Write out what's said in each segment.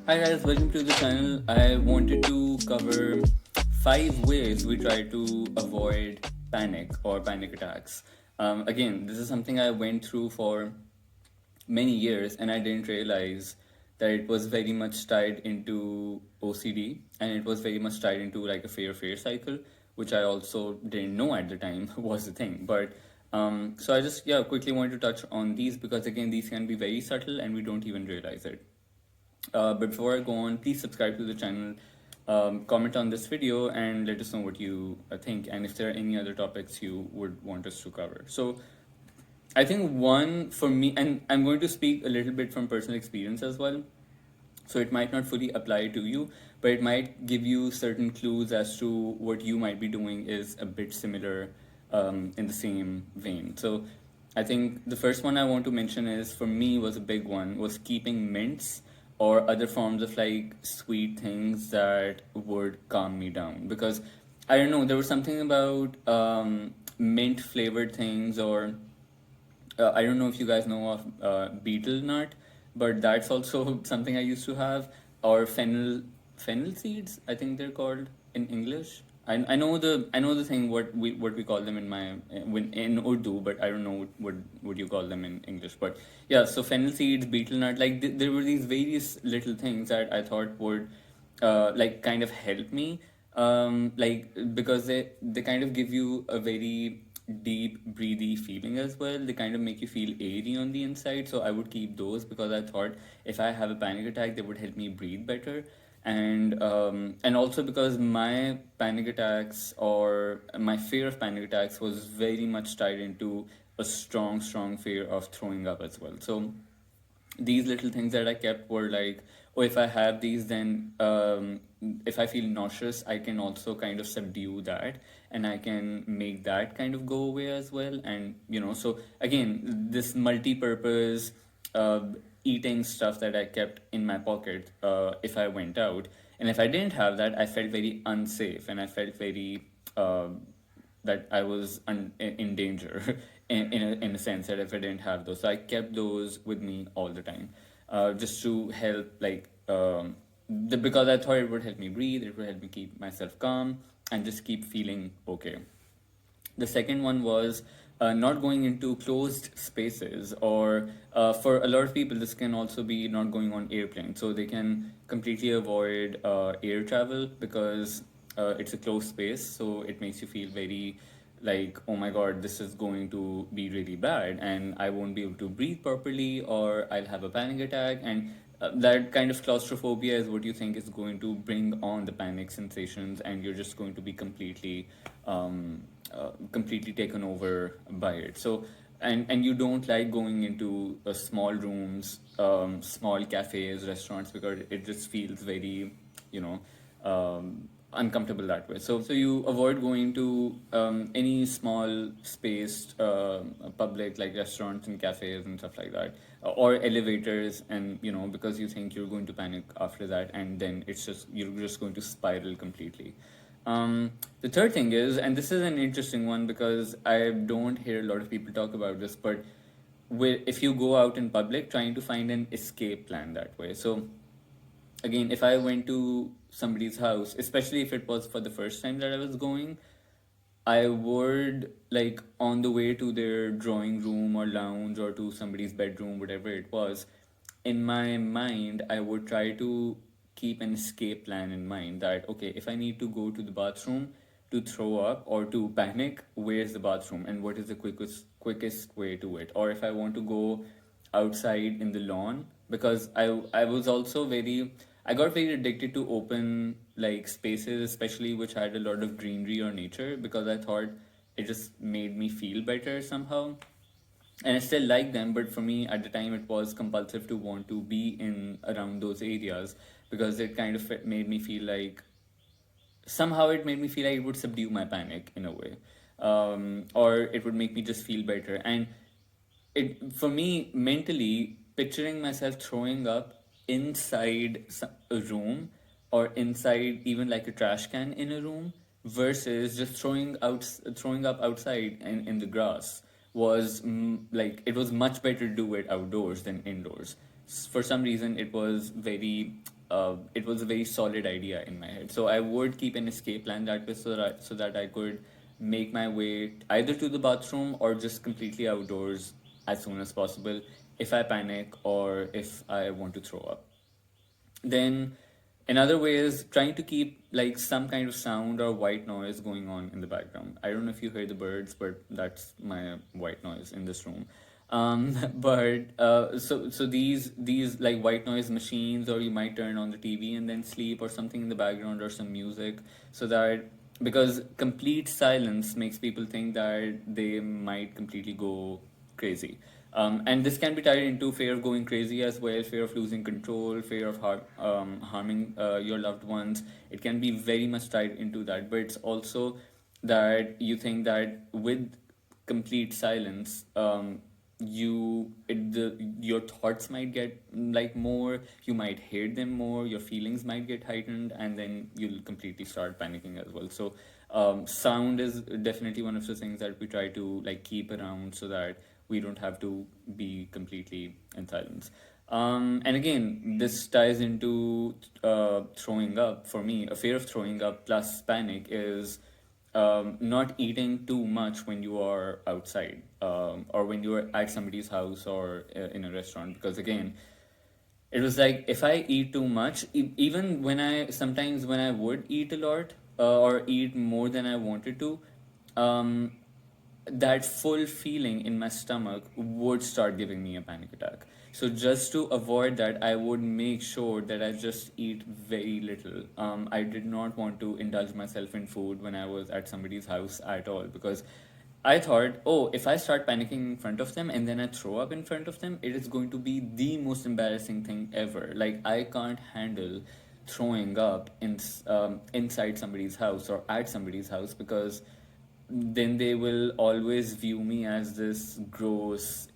Hi guys, welcome to the channel. I wanted to cover 5 ways we try to avoid panic or panic attacks. Again, this is something I went through for many years and I didn't realize that it was very much tied into OCD and it was very much tied into like a fear cycle, which I also didn't know at the time was the thing. So I just quickly wanted to touch on these because again these can be very subtle and we don't even realize it. But before I go on, please subscribe to the channel, comment on this video, and let us know what you think and if there are any other topics you would want us to cover. So, I think one for me, and I'm going to speak a little bit from personal experience as well. So, it might not fully apply to you, but it might give you certain clues as to what you might be doing is a bit similar in the same vein. So, I think the first one I want to mention is for me was a big one was keeping mints or other forms of like sweet things that would calm me down because I don't know there was something about mint flavored things or I don't know if you guys know of beetle nut, but that's also something I used to have. Or fennel seeds, I think they're called in English. I know the thing what we call them in my when in Urdu, but I don't know what you call them in English. But yeah, so fennel seeds, beetle nut, like there were these various little things that I thought would like kind of help me like because they kind of give you a very deep breathy feeling as well. They kind of make you feel airy on the inside, so I would keep those because I thought if I have a panic attack they would help me breathe better. And also because my panic attacks or my fear of panic attacks was very much tied into a strong fear of throwing up as well. So these little things that I kept were like, oh, if I have these, then if I feel nauseous, I can also kind of subdue that and I can make that kind of go away as well. And, so again, this multi purpose uh, eating stuff that I kept in my pocket if I went out. And if I didn't have that, I felt very unsafe and I felt very. That I was in danger in a sense that if I didn't have those. So I kept those with me all the time just to help, like, because I thought it would help me breathe, it would help me keep myself calm and just keep feeling okay. The second one was not going into closed spaces, or for a lot of people, this can also be not going on airplanes. So they can completely avoid air travel because it's a closed space. So it makes you feel very like, oh my god, this is going to be really bad, and I won't be able to breathe properly, or I'll have a panic attack. And that kind of claustrophobia is what you think is going to bring on the panic sensations, and you're just going to be completely taken over by it. So, and you don't like going into small rooms, small cafes, restaurants because it just feels very, you know, uncomfortable that way. So you avoid going to any small spaced public like restaurants and cafes and stuff like that, or elevators, and because you think you're going to panic after that, and then you're just going to spiral completely. The third thing is, and this is an interesting one because I don't hear a lot of people talk about this, but if you go out in public, trying to find an escape plan that way. So again, if I went to somebody's house, especially if it was for the first time that I was going, I would, like, on the way to their drawing room or lounge or to somebody's bedroom, whatever it was, in my mind, I would try to keep an escape plan in mind that, okay, if I need to go to the bathroom to throw up or to panic, where's the bathroom and what is the quickest way to it? Or if I want to go outside in the lawn, because I was also I got very addicted to open like spaces, especially which had a lot of greenery or nature, because I thought it just made me feel better somehow. And I still like them, but for me at the time it was compulsive to want to be in around those areas because it kind of made me feel like somehow it made me feel like it would subdue my panic in a way, or it would make me just feel better. And it, for me, mentally picturing myself throwing up inside a room, or inside even like a trash can in a room, versus just throwing up outside in the grass was like, it was much better to do it outdoors than indoors. For some reason it was very it was a very solid idea in my head. So I would keep an escape plan that way, so that I could make my way either to the bathroom or just completely outdoors as soon as possible if I panic or if I want to throw up. Then another way is trying to keep like some kind of sound or white noise going on in the background. I don't know if you hear the birds, but that's my white noise in this room. So these like white noise machines, or you might turn on the TV and then sleep, or something in the background, or some music, so that, because complete silence makes people think that they might completely go crazy. And this can be tied into fear of going crazy as well, fear of losing control, fear of harming your loved ones. It can be very much tied into that, but it's also that you think that with complete silence, your thoughts might get like more, you might hate them more, your feelings might get heightened, and then you'll completely start panicking as well. So sound is definitely one of the things that we try to like keep around, so that we don't have to be completely in silence. And again, this ties into throwing up. For me, a fear of throwing up plus panic is not eating too much when you are outside, or when you are at somebody's house, or in a restaurant. Because again, it was like if I eat too much, even when I would eat a lot, or eat more than I wanted to, um, that full feeling in my stomach would start giving me a panic attack. So just to avoid that, I would make sure that I just eat very little. I did not want to indulge myself in food when I was at somebody's house at all, because I thought, oh, if I start panicking in front of them and then I throw up in front of them, it is going to be the most embarrassing thing ever. Like, I can't handle throwing up inside somebody's house or at somebody's house, because then they will always view me as this gross,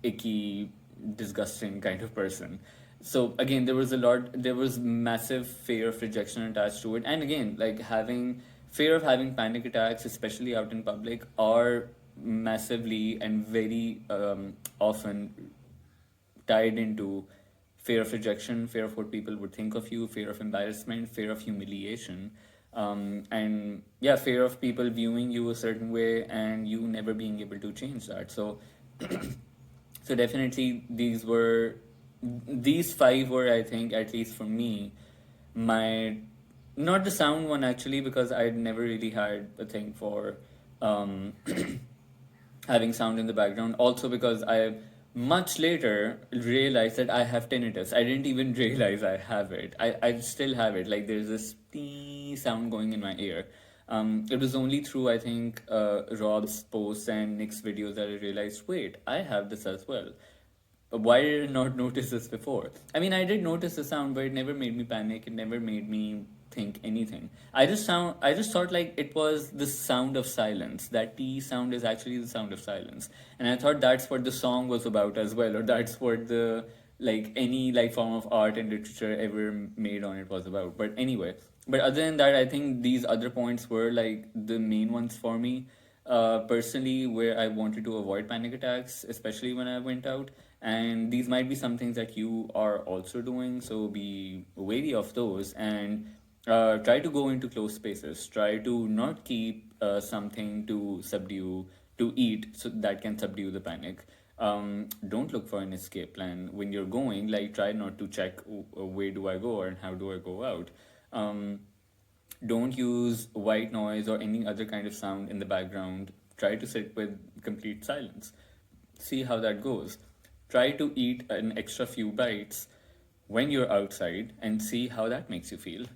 icky, disgusting kind of person. So again, there was massive fear of rejection attached to it. And again, like having fear of having panic attacks, especially out in public, are massively and very often tied into fear of rejection, fear of what people would think of you, fear of embarrassment, fear of humiliation, and yeah, fear of people viewing you a certain way and you never being able to change that. So, so definitely these five were, I think, at least for me, my, not the sound one actually, because I'd never really had a thing for um, having sound in the background. Also, because I much later realized that I have tinnitus. I didn't even realize I have it. I still have it. Like, there's this tee sound going in my ear. It was only through, I think, Rob's posts and Nick's videos that I realized, wait, I have this as well. Why did I not notice this before? I mean, I did notice the sound, but it never made me panic. It never made me think anything. I just thought like it was the sound of silence. That T sound is actually the sound of silence, and I thought that's what the song was about as well, or that's what the like any like form of art and literature ever made on it was about. But anyway, but other than that, I think these other points were like the main ones for me personally, where I wanted to avoid panic attacks, especially when I went out. And these might be some things that you are also doing, so be wary of those, and try to go into closed spaces. Try to not keep something to eat, so that can subdue the panic. Don't look for an escape plan when you're going. Like, try not to check where do I go and how do I go out. Don't use white noise or any other kind of sound in the background. Try to sit with complete silence. See how that goes. Try to eat an extra few bites when you're outside and see how that makes you feel.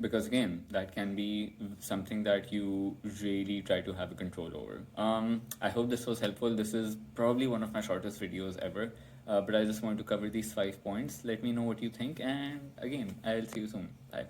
Because again, that can be something that you really try to have a control over. I hope this was helpful. This is probably one of my shortest videos ever, but I just wanted to cover these 5 points. Let me know what you think, and again, I'll see you soon. Bye.